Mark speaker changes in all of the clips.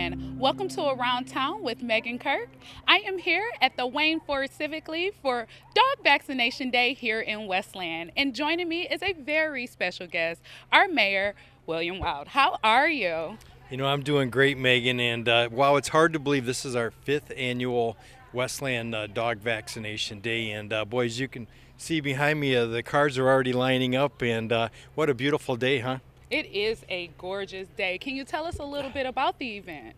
Speaker 1: Westland. Welcome to Around Town with Megan Kirk. I am here at the Wayne Ford Civic League for Dog Vaccination Day here in Westland. And joining me is a very special guest, our mayor, William Wild. How are you?
Speaker 2: You know, I'm doing great, Megan, and wow, it's hard to believe this is our 5th annual Westland Dog Vaccination Day, and boys, you can see behind me the cars are already lining up, and what a beautiful day, huh?
Speaker 1: It is a gorgeous day. Can you tell us a little bit about the event?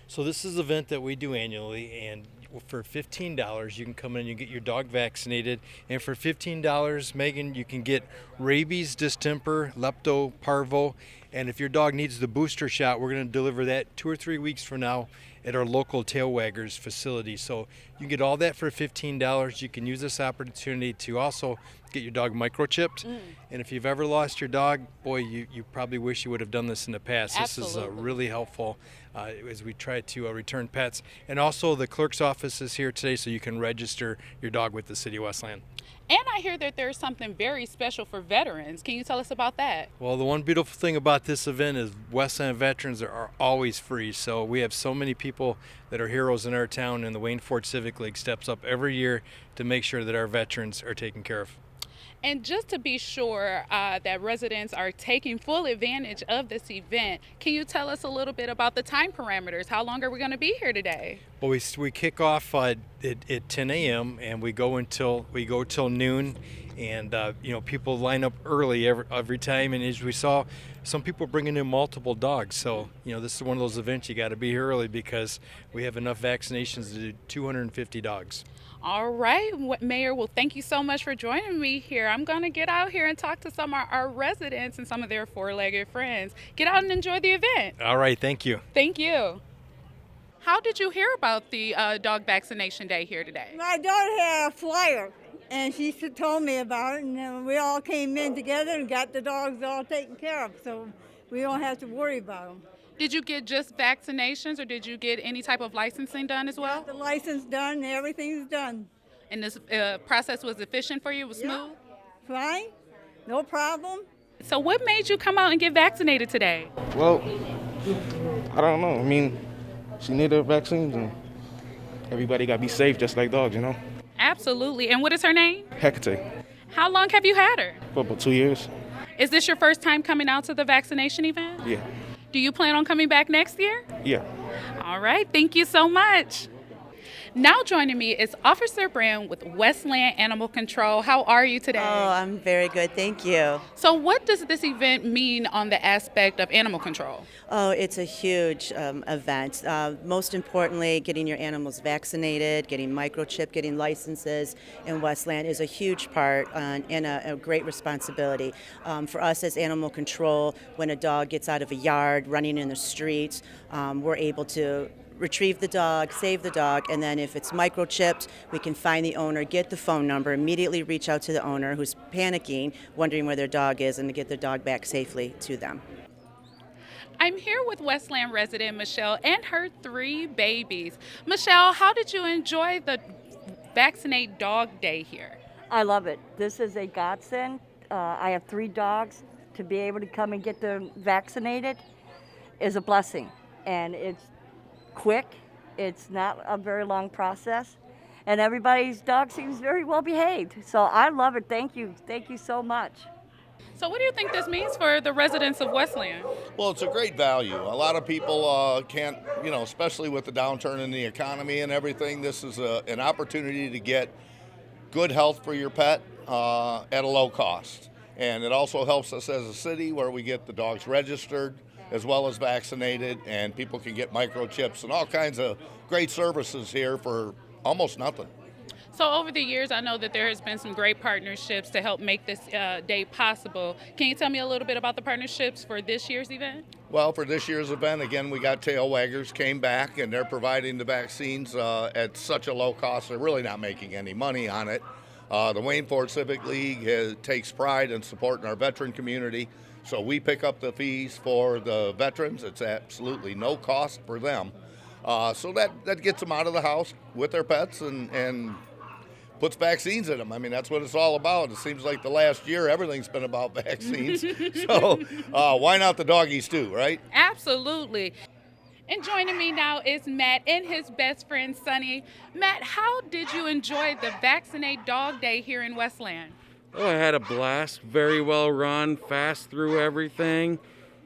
Speaker 2: So this is an event that we do annually, and for $15 you can come in and you get your dog vaccinated, and for $15, Megan, you can get rabies, distemper, lepto, parvo, and if your dog needs the booster shot, we're going to deliver that 2 or 3 weeks from now at our local tail waggers facility. So you get all that for $15. You can use this opportunity to also get your dog microchipped. And if you've ever lost your dog, boy, you probably wish you would have done this in the past.
Speaker 1: Absolutely.
Speaker 2: This is really helpful as we try to return pets. And also the clerk's office is here today so you can register your dog with the City of Westland.
Speaker 1: And I hear that there's something very special for veterans. Can you tell us about that?
Speaker 2: Well, the one beautiful thing about this event is Westland veterans are always free. So we have so many people that are heroes in our town, and the Wayne Ford Civic League steps up every year to make sure that our veterans are taken care of.
Speaker 1: And just to be sure that residents are taking full advantage of this event, can you tell us a little bit about the time parameters? How long are we going to be here today?
Speaker 2: Well, we kick off at 10 a.m. and we go till noon, and people line up early every time. And as we saw, some people bringing in multiple dogs. So this is one of those events you got to be here early because we have enough vaccinations to do 250 dogs.
Speaker 1: All right, Mayor, well, thank you so much for joining me here. I'm going to get out here and talk to some of our residents and some of their four-legged friends. Get out and enjoy the event.
Speaker 2: All right, thank you.
Speaker 1: Thank you. How did you hear about the Dog Vaccination Day here today?
Speaker 3: My daughter had a flyer, and she told me about it, and then we all came in together and got the dogs all taken care of, so we don't have to worry about them.
Speaker 1: Did you get just vaccinations, or did you get any type of licensing done as well?
Speaker 3: The license done, everything's done.
Speaker 1: And this process was efficient for you? It was smooth?
Speaker 3: Fine, no problem.
Speaker 1: So what made you come out and get vaccinated today?
Speaker 4: Well, I don't know. I mean, she needed vaccines, and everybody got to be safe, just like dogs,
Speaker 1: Absolutely. And what is her name?
Speaker 4: Hecate,
Speaker 1: How long have you had her?
Speaker 4: for about 2 years.
Speaker 1: Is this your first time coming out to the vaccination event?
Speaker 4: Yeah,
Speaker 1: Do you plan on coming back next year?
Speaker 4: yeah.
Speaker 1: All right, thank you so much. Now joining me is Officer Brand with Westland Animal Control. How are you today?
Speaker 5: Oh, I'm very good, thank you.
Speaker 1: So what does this event mean on the aspect of animal control?
Speaker 5: Oh, it's a huge event. Most importantly, getting your animals vaccinated, getting microchipped, getting licenses in Westland is a huge part and a great responsibility. For us as animal control, when a dog gets out of a yard, running in the streets, we're able to retrieve the dog, save the dog, and then if it's microchipped, we can find the owner, get the phone number, immediately reach out to the owner who's panicking, wondering where their dog is, and to get their dog back safely to them.
Speaker 1: I'm here with Westland resident Michelle and her 3 babies. Michelle, how did you enjoy the Vaccinate Dog Day here?
Speaker 6: I love it. This is a godsend. I have 3 dogs. To be able to come and get them vaccinated is a blessing. And it's quick. It's not a very long process. And everybody's dog seems very well behaved. So I love it. Thank you. Thank you so much.
Speaker 1: So what do you think this means for the residents of Westland?
Speaker 7: Well, it's a great value. A lot of people can't, especially with the downturn in the economy and everything, this is an opportunity to get good health for your pet at a low cost. And it also helps us as a city where we get the dogs registered as well as vaccinated, and people can get microchips and all kinds of great services here for almost nothing.
Speaker 1: So over the years, I know that there has been some great partnerships to help make this day possible. Can you tell me a little bit about the partnerships for this year's event?
Speaker 7: Well, for this year's event, again, we got tail waggers came back, and they're providing the vaccines at such a low cost. They're really not making any money on it. The Wayne Ford Civic League takes pride in supporting our veteran community. So we pick up the fees for the veterans. It's absolutely no cost for them. So that gets them out of the house with their pets and puts vaccines in them. I mean, that's what it's all about. It seems like the last year everything's been about vaccines. So why not the doggies too, right?
Speaker 1: Absolutely. And joining me now is Matt and his best friend, Sonny. Matt, how did you enjoy the Vaccinate Dog Day here in Westland?
Speaker 8: Oh, I had a blast. Very well run, fast through everything.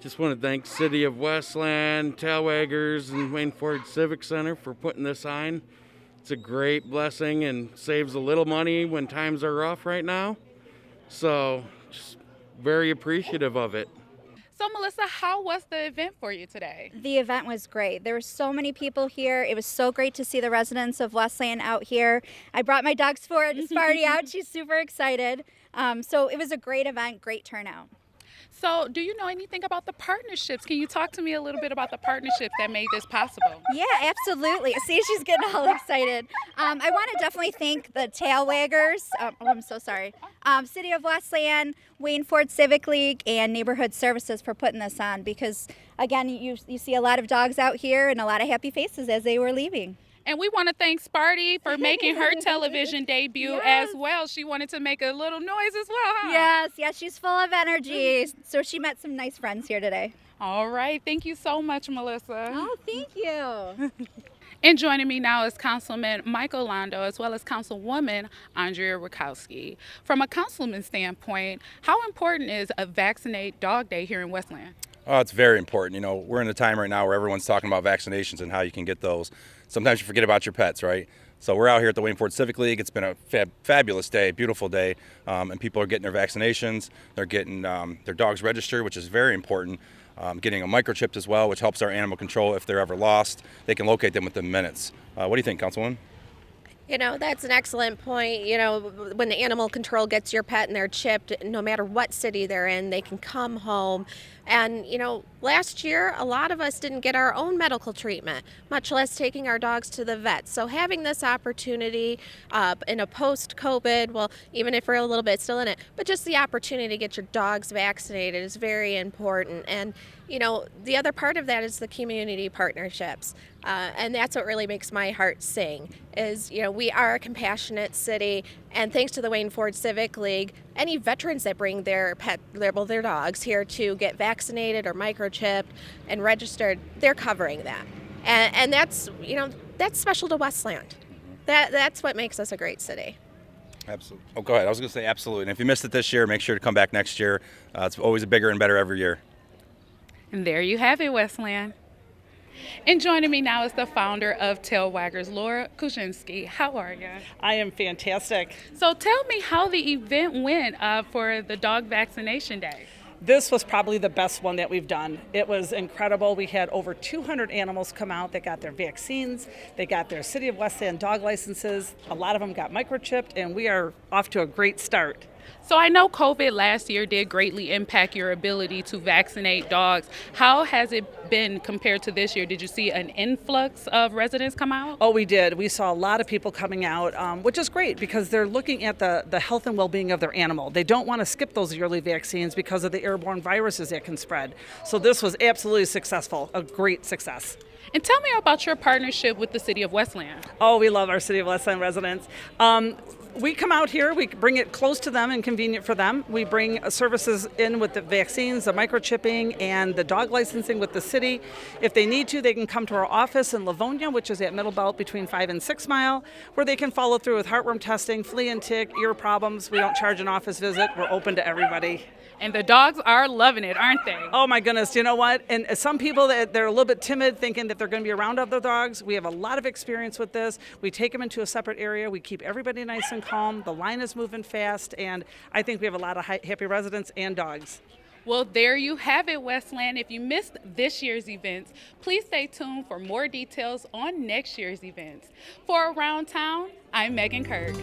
Speaker 8: Just want to thank City of Westland, Tailwaggers, and Wayne Ford Civic Center for putting this on. It's a great blessing and saves a little money when times are rough right now. So, just very appreciative of it.
Speaker 1: So, Melissa, how was the event for you today?
Speaker 9: The event was great. There were so many people here. It was so great to see the residents of Westland out here. I brought my dog Sparty out. She's super excited. So it was a great event, great turnout.
Speaker 1: So, do you know anything about the partnerships? Can you talk to me a little bit about the partnerships that made this possible?
Speaker 9: Yeah, absolutely. See, she's getting all excited. I want to definitely thank the Tailwaggers. I'm so sorry. City of Westland, Wayne Ford Civic League, and Neighborhood Services for putting this on because, again, you see a lot of dogs out here and a lot of happy faces as they were leaving.
Speaker 1: And we want to thank Sparty for making her television debut as well. She wanted to make a little noise as well, huh?
Speaker 9: Yes, she's full of energy. So she met some nice friends here today.
Speaker 1: All right. Thank you so much, Melissa.
Speaker 9: Oh, thank you.
Speaker 1: And joining me now is Councilman Michael Londo as well as Councilwoman Andrea Rakowski. From a councilman standpoint, how important is a Vaccinate Dog Day here in Westland?
Speaker 10: Oh, it's very important. You know, we're in a time right now where everyone's talking about vaccinations and how you can get those. Sometimes you forget about your pets, right? So we're out here at the Wayne Ford Civic League. It's been a fabulous day, beautiful day, and people are getting their vaccinations. They're getting their dogs registered, which is very important. Getting a microchipped as well, which helps our animal control if they're ever lost. They can locate them within minutes. What do you think, Councilwoman?
Speaker 11: You know, that's an excellent point. You know, when the animal control gets your pet and they're chipped, no matter what city they're in, they can come home. And, you know, last year, a lot of us didn't get our own medical treatment, much less taking our dogs to the vet. So having this opportunity in a post-COVID, well, even if we're a little bit still in it, but just the opportunity to get your dogs vaccinated is very important. And, you know, the other part of that is the community partnerships. And that's what really makes my heart sing is, you know, we are a compassionate city. And thanks to the Wayne Ford Civic League, any veterans that bring their their dogs here to get vaccinated or microchipped and registered, they're covering that. And that's, you know, that's special to Westland. That's what makes us a great city.
Speaker 10: Absolutely. Oh, go ahead. I was going to say absolutely. And if you missed it this year, make sure to come back next year. It's always bigger and better every year.
Speaker 1: And there you have it, Westland. And joining me now is the founder of Tailwaggers, Laura Kuczynski. How are you?
Speaker 12: I am fantastic.
Speaker 1: So tell me how the event went for the Dog Vaccination Day.
Speaker 12: This was probably the best one that we've done. It was incredible. We had over 200 animals come out that got their vaccines. They got their City of Westland dog licenses. A lot of them got microchipped, and we are off to a great start.
Speaker 1: So I know COVID last year did greatly impact your ability to vaccinate dogs. How has it been compared to this year? Did you see an influx of residents come out?
Speaker 12: Oh, we did. We saw a lot of people coming out, which is great because they're looking at the health and well-being of their animal. They don't want to skip those yearly vaccines because of the airborne viruses that can spread. So this was absolutely successful, a great success.
Speaker 1: And tell me about your partnership with the City of Westland.
Speaker 12: Oh, we love our City of Westland residents. We come out here, we bring it close to them and convenient for them. We bring services in with the vaccines, the microchipping, and the dog licensing with the city. If they need to, they can come to our office in Livonia, which is at Middle Belt between 5 and 6 Mile, where they can follow through with heartworm testing, flea and tick, ear problems. We don't charge an office visit. We're open to everybody.
Speaker 1: And the dogs are loving it, aren't they?
Speaker 12: Oh my goodness, you know what? And some people, they're a little bit timid, thinking that they're going to be around other dogs. We have a lot of experience with this. We take them into a separate area. We keep everybody nice and calm. The line is moving fast, and I think we have a lot of happy residents and dogs.
Speaker 1: Well, there you have it, Westland. If you missed this year's events, please stay tuned for more details on next year's events. For Around Town, I'm Megan Kirk.